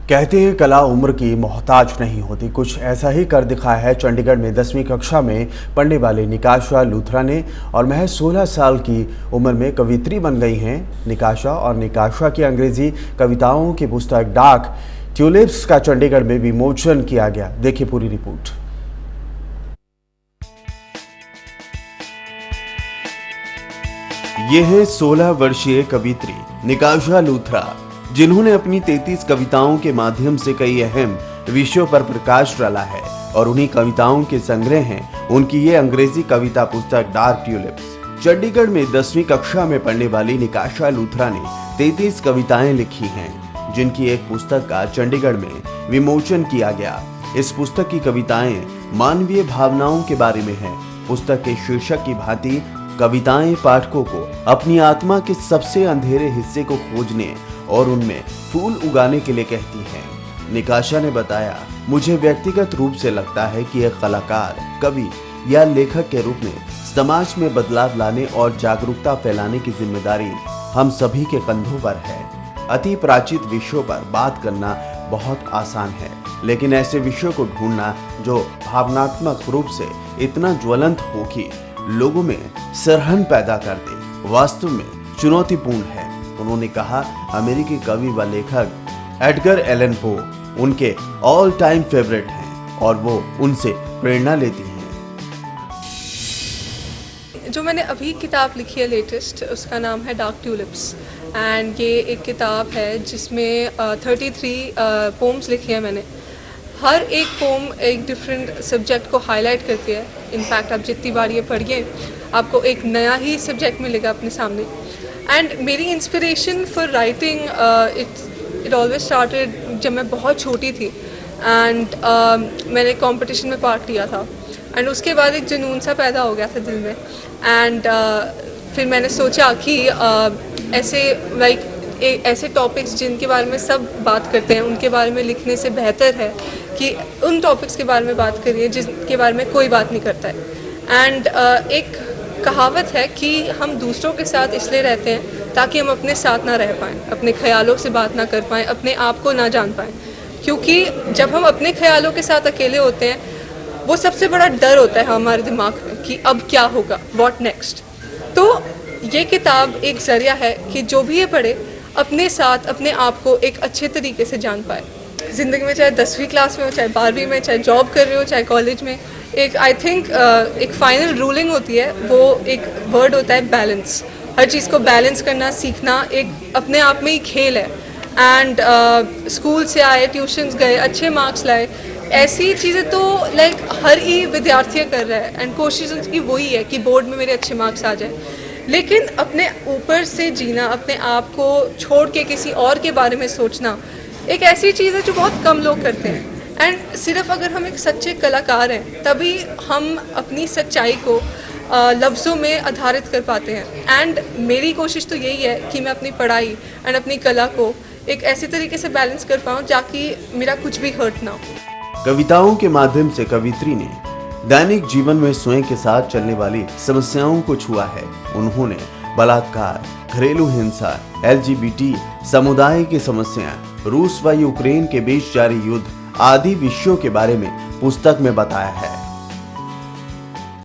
कहते हैं कला उम्र की मोहताज नहीं होती। कुछ ऐसा ही कर दिखाया है चंडीगढ़ में 10वीं कक्षा में पढ़ने वाली निकाशा लूथरा ने और महज 16 साल की उम्र में कवित्री बन गई हैं। निकाशा और निकाशा की अंग्रेजी कविताओं की पुस्तक डार्क ट्यूलिप्स का चंडीगढ़ में विमोचन किया गया। देखिए पूरी रिपोर्ट। ये है 16 वर्षीय कवित्री निकाशा लूथरा, जिन्होंने अपनी 33 कविताओं के माध्यम से कई अहम विषयों पर प्रकाश डाला है और उन्हीं कविताओं के संग्रह हैं उनकी ये अंग्रेजी कविता पुस्तक डार्क ट्यूलिप्स। चंडीगढ़ में 10वीं कक्षा में पढ़ने वाली निकाशा लूथरा ने 33 कविताएं लिखी हैं, जिनकी एक पुस्तक का चंडीगढ़ में विमोचन किया गया। इस पुस्तक की कविताएं मानवीय भावनाओं के बारे में है। पुस्तक के शीर्षक की भांति कविताएं पाठकों को अपनी आत्मा के सबसे अंधेरे हिस्से को खोजने और उनमें फूल उगाने के लिए कहती हैं। निकाशा ने बताया, मुझे व्यक्तिगत रूप से लगता है कि एक कलाकार, कवि या लेखक के रूप में समाज में बदलाव लाने और जागरूकता फैलाने की जिम्मेदारी हम सभी के कंधों पर है। अति प्राचीन विषयों पर बात करना बहुत आसान है, लेकिन ऐसे विषयों को ढूंढना जो भावनात्मक रूप से इतना ज्वलंत हो कि लोगों में सरहन पैदा कर दे, वास्तव में चुनौतीपूर्ण है। उन्होंने कहा, अमेरिकी कवि व लेखक एडगर एलन पो उनके ऑल टाइम फेवरेट हैं और वो उनसे प्रेरणा लेती हैं। जो मैंने अभी किताब लिखी है लेटेस्ट, उसका नाम है डार्क ट्यूलिप्स एंड ये एक किताब है जिसमें 33 पोम्स लिखी है मैंने। हर एक पोम एक डिफरेंट सब्जेक्ट को हाईलाइट करती है। इनफैक्ट आप जितनी बार ये पढ़िए आपको एक नया ही सब्जेक्ट मिलेगा अपने सामने। एंड मेरी inspiration for writing it always started जब मैं बहुत छोटी थी एंड मैंने कंपटीशन में पार्ट लिया था एंड उसके बाद एक जुनून सा पैदा हो गया था दिल में एंड फिर मैंने सोचा कि ऐसे टॉपिक्स जिनके बारे में सब बात करते हैं उनके बारे में लिखने से बेहतर है कि उन टॉपिक्स के बारे में बात करिए जिसके बारे में कोई बात नहीं करता है। एंड एक कहावत है कि हम दूसरों के साथ इसलिए रहते हैं ताकि हम अपने साथ ना रह पाएँ, अपने ख्यालों से बात ना कर पाएँ, अपने आप को ना जान पाएँ। क्योंकि जब हम अपने ख्यालों के साथ अकेले होते हैं, वो सबसे बड़ा डर होता है हमारे दिमाग में कि अब क्या होगा, व्हाट नेक्स्ट। तो ये किताब एक ज़रिया है कि जो भी ये पढ़े अपने साथ अपने आप को एक अच्छे तरीके से जान पाए। ज़िंदगी में चाहे 10वीं क्लास में हो, चाहे 12वीं में, चाहे जॉब कर रहे हो, चाहे कॉलेज में, एक आई थिंक एक फाइनल रूलिंग होती है, वो एक वर्ड होता है बैलेंस। हर चीज़ को बैलेंस करना सीखना एक अपने आप में ही खेल है। एंड स्कूल से आए, ट्यूशन्स गए, अच्छे मार्क्स लाए, ऐसी चीज़ें तो लाइक हर ही विद्यार्थी कर रहा है एंड कोशिश उसकी वही है कि बोर्ड में मेरे अच्छे मार्क्स आ जाए। लेकिन अपने ऊपर से जीना, अपने आप को छोड़ के किसी और के बारे में सोचना एक ऐसी चीज़ है जो बहुत कम लोग करते हैं। एंड सिर्फ अगर हम एक सच्चे कलाकार हैं तभी हम अपनी सच्चाई को लफ्ज़ों में आधारित कर पाते हैं। एंड मेरी कोशिश तो यही है कि मैं अपनी पढ़ाई एंड अपनी कला को एक ऐसे तरीके से बैलेंस कर पाऊँ ताकि मेरा कुछ भी हर्ट ना हो। कविताओं के माध्यम से कवित्री ने दैनिक जीवन में स्वयं के साथ चलने वाली समस्याओं को छुआ है। उन्होंने बलात्कार, घरेलू हिंसा, LGBT समुदाय की समस्या, रूस व यूक्रेन के बीच जारी युद्ध आदि विषयों के बारे में पुस्तक में बताया है।